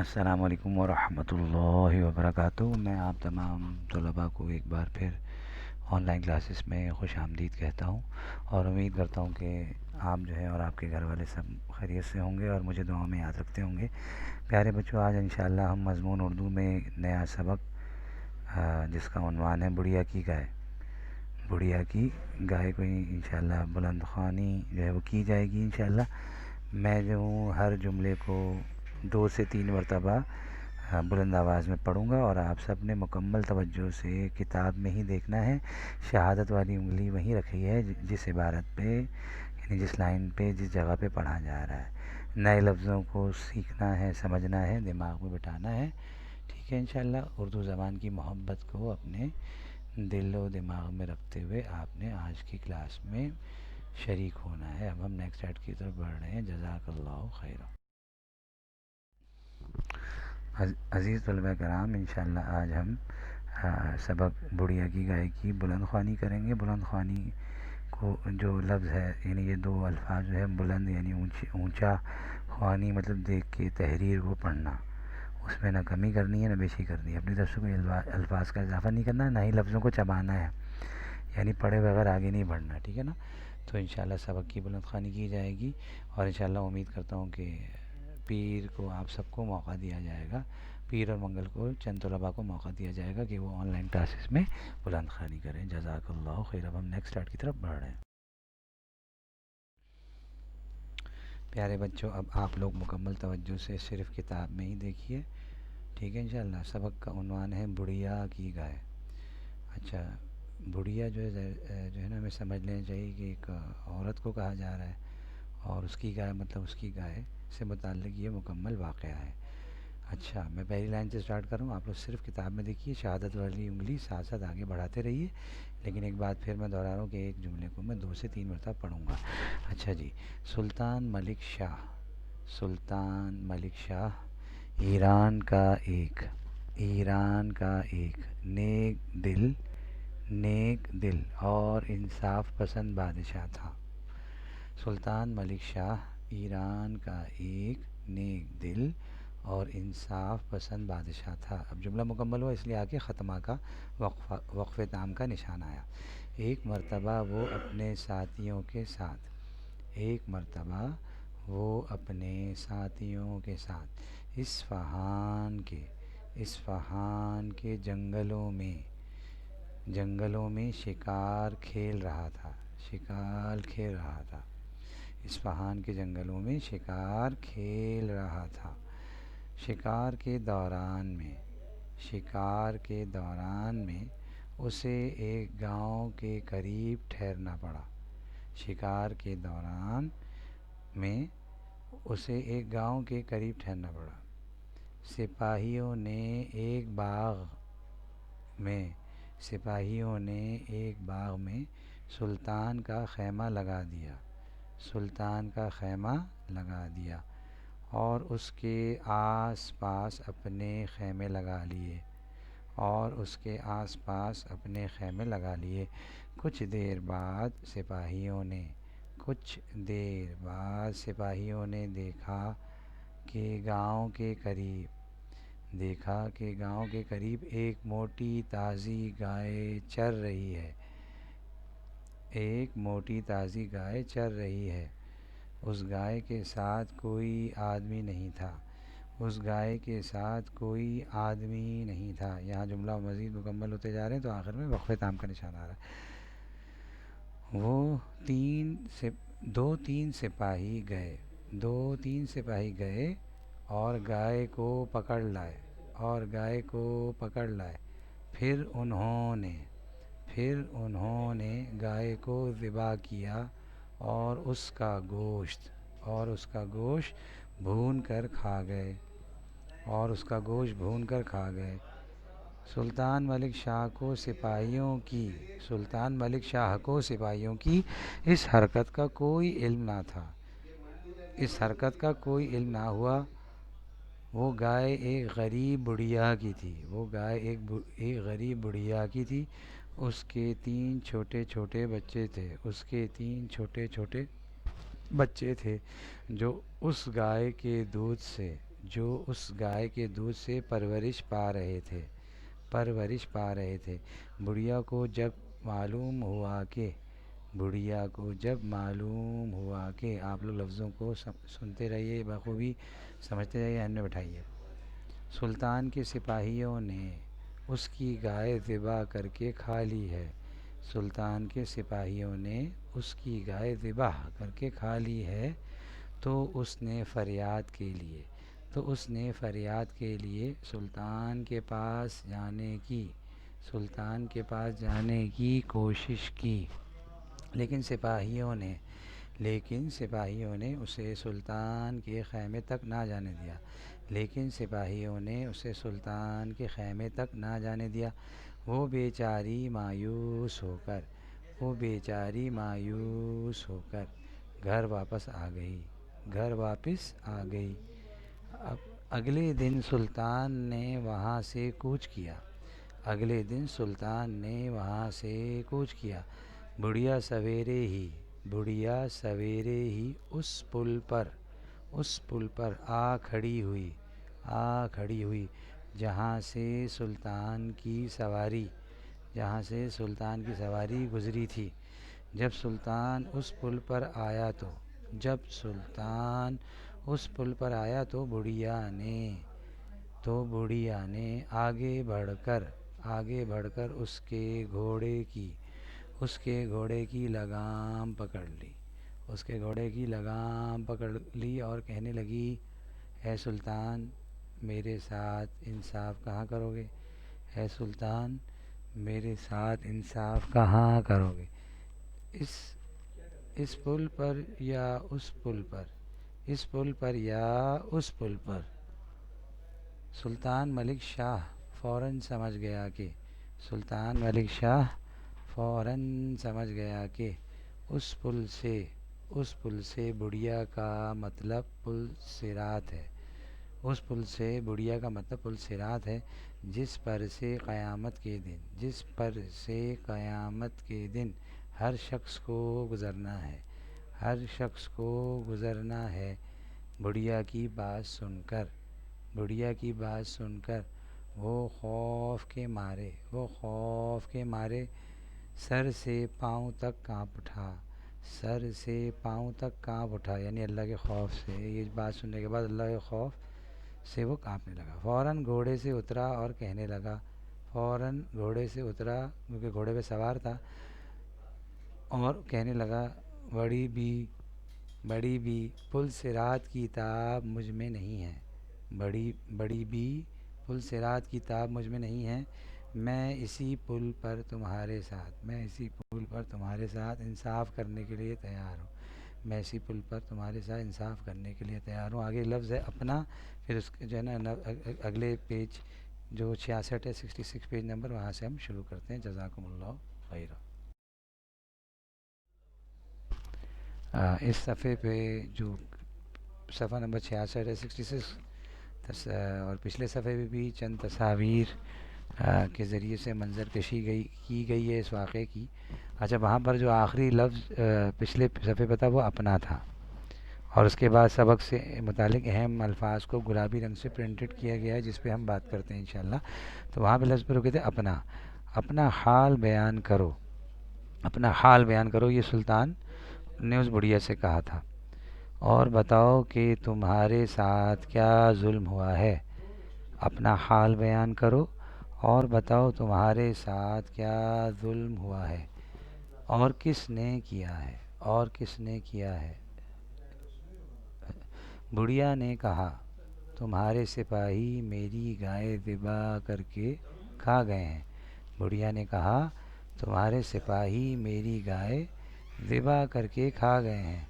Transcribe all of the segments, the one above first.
السلام علیکم ورحمۃ اللہ وبرکاتہ۔ میں آپ تمام طلباء کو ایک بار پھر آن لائن کلاسز میں خوش آمدید کہتا ہوں، اور امید کرتا ہوں کہ آپ جو ہے اور آپ کے گھر والے سب خیریت سے ہوں گے اور مجھے دعاؤں میں یاد رکھتے ہوں گے۔ پیارے بچوں، آج انشاءاللہ ہم مضمون اردو میں نیا سبق جس کا عنوان ہے بڑھیا کی گائے۔ بڑھیا کی گائے کو انشاءاللہ بلند خوانی جو ہے وہ کی جائے گی انشاءاللہ۔ میں جو ہوں ہر جملے کو 2 سے 3 مرتبہ بلند آواز میں پڑھوں گا، اور آپ سب نے مکمل توجہ سے کتاب میں ہی دیکھنا ہے۔ شہادت والی انگلی وہیں رکھی ہے جس عبارت پہ، یعنی جس لائن پہ، جس جگہ پہ پڑھا جا رہا ہے۔ نئے لفظوں کو سیکھنا ہے، سمجھنا ہے، دماغ میں بٹھانا ہے، ٹھیک ہے انشاءاللہ۔ اردو زبان کی محبت کو اپنے دل و دماغ میں رکھتے ہوئے آپ نے آج کی کلاس میں شریک ہونا ہے۔ اب ہم نیکسٹ ایڈ کی طرف بڑھ رہے ہیں۔ جزاک اللہ خیر۔ عزیز طلبہ کرام، انشاءاللہ آج ہم سبق بڑھیا کی گائے کی بلند خوانی کریں گے۔ بلند خوانی کو جو لفظ ہے، یعنی یہ 2 الفاظ جو ہے، بلند یعنی اونچا، خوانی مطلب دیکھ کے تحریر کو پڑھنا، اس میں نہ کمی کرنی ہے نہ بیشی کرنی ہے، اپنی طرف سے کوئی الفاظ کا اضافہ نہیں کرنا ہے، نہ ہی لفظوں کو چبانا ہے، یعنی پڑھے بغیر آگے نہیں بڑھنا، ٹھیک ہے نا۔ تو انشاءاللہ سبق کی بلند خوانی کی جائے گی، اور انشاءاللہ امید کرتا ہوں کہ پیر کو آپ سب کو موقع دیا جائے گا، پیر اور منگل کو چند طلباء کو موقع دیا جائے گا کہ وہ آن لائن کلاسز میں بلند خوانی کریں۔ جزاک اللہ خیر۔ اب ہم نیکسٹ آرٹ کی طرف بڑھ رہے ہیں۔ پیارے بچوں، اب آپ لوگ مکمل توجہ سے صرف کتاب میں ہی دیکھیے، ٹھیک ہے انشاءاللہ۔ سبق کا عنوان ہے بڑھیا کی گائے۔ اچھا، بڑھیا جو ہے نا، ہمیں سمجھ لینا چاہیے کہ ایک عورت کو کہا جا رہا ہے، اور اس کی گائے مطلب اس کی گائے سے متعلق یہ مکمل واقعہ ہے۔ اچھا، میں پہلی لائن سے سٹارٹ کروں، آپ لوگ صرف کتاب میں دیکھیے، شہادت والی انگلی ساتھ ساتھ آگے بڑھاتے رہیے، لیکن ایک بات پھر میں دہرا رہا ہوں کہ ایک جملے کو میں 2 سے 3 مرتبہ پڑھوں گا۔ اچھا جی، سلطان ملک شاہ، سلطان ملک شاہ ایران کا ایک نیک دل اور انصاف پسند بادشاہ تھا۔ سلطان ملک شاہ ایران کا ایک نیک دل اور انصاف پسند بادشاہ تھا۔ اب جملہ مکمل ہوا، اس لیے آگے ختمہ کا وقف تام کا نشان آیا۔ ایک مرتبہ وہ اپنے ساتھیوں کے ساتھ اصفہان کے جنگلوں میں شکار کھیل رہا تھا۔ اصفہان کے جنگلوں میں شکار کھیل رہا تھا۔ شکار کے دوران میں اسے ایک گاؤں کے قریب ٹھہرنا پڑا۔ سپاہیوں نے ایک باغ میں سلطان کا خیمہ لگا دیا اور اس کے آس پاس اپنے خیمے لگا لیے۔ کچھ دیر بعد سپاہیوں نے دیکھا کہ گاؤں کے قریب ایک موٹی تازی گائے چر رہی ہے۔ اس گائے کے ساتھ کوئی آدمی نہیں تھا۔ یہاں جملہ مزید مکمل ہوتے جا رہے ہیں تو آخر میں وقف تام کا نشان آ رہا ہے۔ دو تین سپاہی گئے اور گائے کو پکڑ لائے۔ پھر انہوں نے گائے کو ذبح کیا اور اس کا گوشت بھون کر کھا گئے۔ سلطان ملک شاہ کو سپاہیوں کی اس حرکت کا کوئی علم نہ ہوا۔ وہ گائے ایک غریب بڑھیا کی تھی۔ اس کے 3 چھوٹے چھوٹے بچے تھے جو اس گائے کے دودھ جو اس گائے کے دودھ سے پرورش پا رہے تھے بڑھیا کو جب معلوم ہوا کہ آپ لوگ لفظوں کو سنتے رہیے، بخوبی سمجھتے رہیے، ہم نے بٹھائیے۔ سلطان کے سپاہیوں نے اس کی گائے ذبح کر کے کھا لی ہے، سلطان کے سپاہیوں نے اس کی گائے ذبح کر کے کھا لی ہے، تو اس نے فریاد کے لیے سلطان کے پاس جانے کی کوشش کی، لیکن سپاہیوں نے اسے سلطان کے خیمے تک نہ جانے دیا۔ وہ بیچاری مایوس ہو کر گھر واپس آ گئی۔ اگلے دن سلطان نے وہاں سے کوچ کیا۔ بڑھیا سویرے ہی اس پل پر آ کھڑی ہوئی جہاں سے سلطان کی سواری گزری تھی۔ جب سلطان اس پل پر آیا تو بڑھیا نے آگے بڑھ کر اس کے گھوڑے کی لگام پکڑ لی اور کہنے لگی، اے سلطان میرے ساتھ انصاف کہاں کرو گے؟ اس پل پر یا اس پل پر؟ سلطان ملک شاہ فوراً سمجھ گیا کہ اس پل سے بڑھیا کا مطلب پل صراط ہے، جس پر سے قیامت کے دن ہر شخص کو گزرنا ہے۔ بڑھیا کی بات سن کر وہ خوف کے مارے سر سے پاؤں تک کانپ اٹھا، یعنی اللہ کے خوف سے، یہ بات سننے کے بعد اللہ کے خوف سے وہ کانپنے لگا۔ فوراً گھوڑے سے کیونکہ گھوڑے پہ سوار تھا، اور کہنے لگا، بڑی بھی پل صراط کی تاب مجھ میں نہیں ہے، میں اسی پل پر تمہارے ساتھ انصاف کرنے کے لیے تیار ہوں۔ آگے لفظ ہے اپنا، پھر اس جو ہے نا اگلے پیج جو 66 ہے 66 پیج نمبر، وہاں سے ہم شروع کرتے ہیں۔ جزاکم اللہ خیر۔ اس صفحے پہ جو صفحہ نمبر 66 ہے 66، اور پچھلے صفحے پہ بھی چند تصاویر کے ذریعے سے منظر کشی کی گئی ہے اس واقعے کی۔ اچھا، وہاں پر جو آخری لفظ پچھلے صفحے پہ تھا وہ اپنا تھا، اور اس کے بعد سبق سے متعلق اہم الفاظ کو گلابی رنگ سے پرنٹڈ کیا گیا ہے، جس پہ ہم بات کرتے ہیں انشاءاللہ۔ تو وہاں پہ لفظ پہ رکے تھے اپنا حال بیان کرو، یہ سلطان نے اس بڑھیا سے کہا تھا، اور بتاؤ کہ تمہارے ساتھ کیا ظلم ہوا ہے۔ اپنا حال بیان کرو اور بتاؤ تمہارے ساتھ کیا ظلم ہوا ہے، اور کس نے کیا ہے۔ بڑھیا نے کہا، تمہارے سپاہی میری گائے ذبح کر کے کھا گئے ہیں۔ بڑھیا نے کہا، تمہارے سپاہی میری گائے ذبح کر کے کھا گئے ہیں۔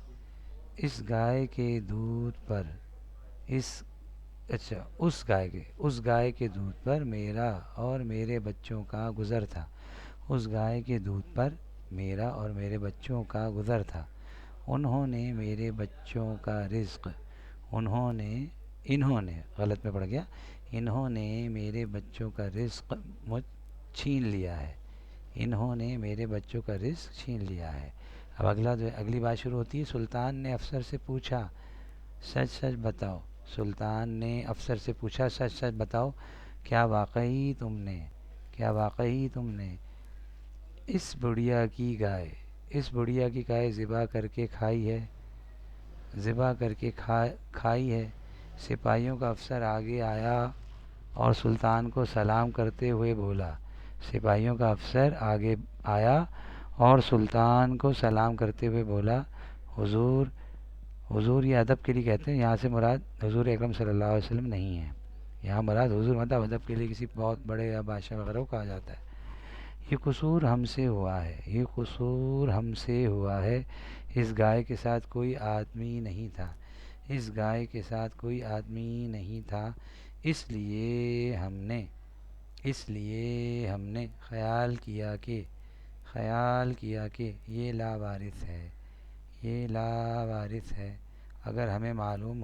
اس گائے کے دودھ پر میرا اور میرے بچوں کا گزر تھا۔ انہوں نے میرے بچوں کا رزق چھین لیا ہے۔ اب اگلی بات شروع ہوتی ہے۔ سلطان نے افسر سے پوچھا، سچ بتاؤ، سلطان نے افسر سے پوچھا، سچ سچ بتاؤ، کیا واقعی تم نے اس بڑھیا کی گائے ذبح کر کے کھائی ہے؟ سپاہیوں کا افسر آگے آیا اور سلطان کو سلام کرتے ہوئے بولا سپاہیوں کا افسر آگے آیا اور سلطان کو سلام کرتے ہوئے بولا، حضور حضور یہ ادب کے لیے کہتے ہیں، یہاں سے مراد حضور اکرم صلی اللہ علیہ وسلم نہیں ہے، یہاں مراد حضور مطلب ادب کے لیے کسی بہت بڑے یا بادشاہ وغیرہ کو کہا جاتا ہے۔ یہ قصور ہم سے ہوا ہے، اس گائے کے ساتھ کوئی آدمی نہیں تھا، اس لیے ہم نے خیال کیا کہ یہ لاوارث ہے۔ اگر ہمیں معلوم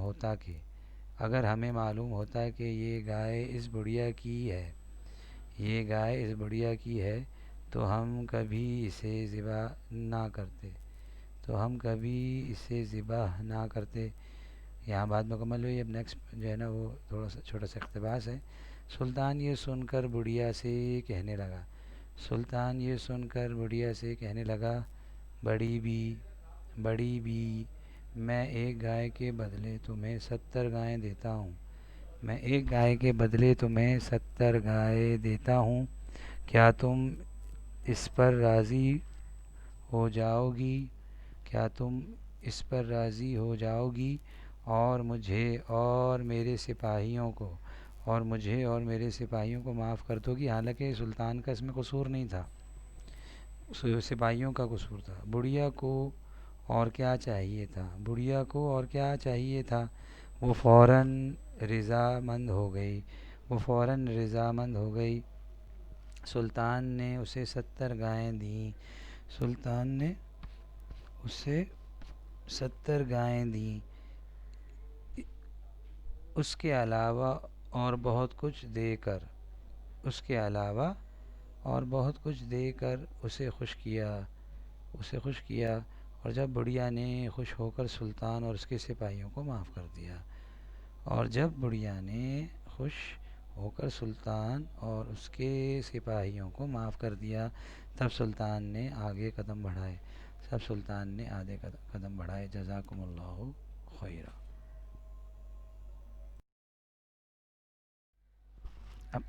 ہوتا کہ یہ گائے اس بڑھیا کی ہے تو ہم کبھی اسے ذبح نہ کرتے۔ یہاں بات مکمل ہوئی۔ اب نیکسٹ جو ہے نا وہ تھوڑا سا چھوٹا سا اقتباس ہے۔ سلطان یہ سن کر بڑھیا سے کہنے لگا، بڑی بھی، میں ایک گائے کے بدلے تمہیں 70 گائے دیتا ہوں، کیا تم اس پر راضی ہو جاؤ گی اور مجھے اور میرے سپاہیوں کو معاف کر دو گی؟ حالانکہ سلطان کا اس میں قصور نہیں تھا، سپاہیوں کا قصور تھا۔ بڑھیا کو اور کیا چاہیے تھا، وہ فوراً رضامند ہو گئی۔ سلطان نے اسے 70 گائیں دیں۔ اس کے علاوہ اور بہت کچھ دے کر اسے خوش کیا، اور جب بڑھیا نے خوش ہو کر سلطان اور اس کے سپاہیوں کو معاف کر دیا، تب سلطان نے آگے قدم بڑھائے۔ جزاکم اللہ خیرہ۔ اب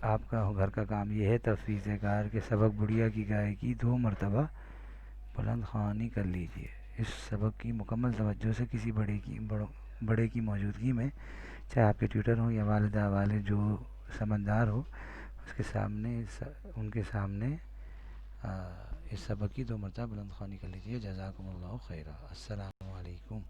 آپ کا گھر کا کام یہ ہے تفویض کار کے سبق بڑھیا کی گائے کی 2 مرتبہ بلند خوانی کر لیجئے۔ اس سبق کی مکمل توجہ سے کسی بڑے کی موجودگی میں، چاہے آپ کے ٹیوٹر ہوں یا والدہ والد جو سمجھدار ہو، ان کے سامنے اس سبق کی 2 مرتبہ بلند خوانی کر لیجئے۔ جزاکم اللہ خیرہ۔ السلام علیکم۔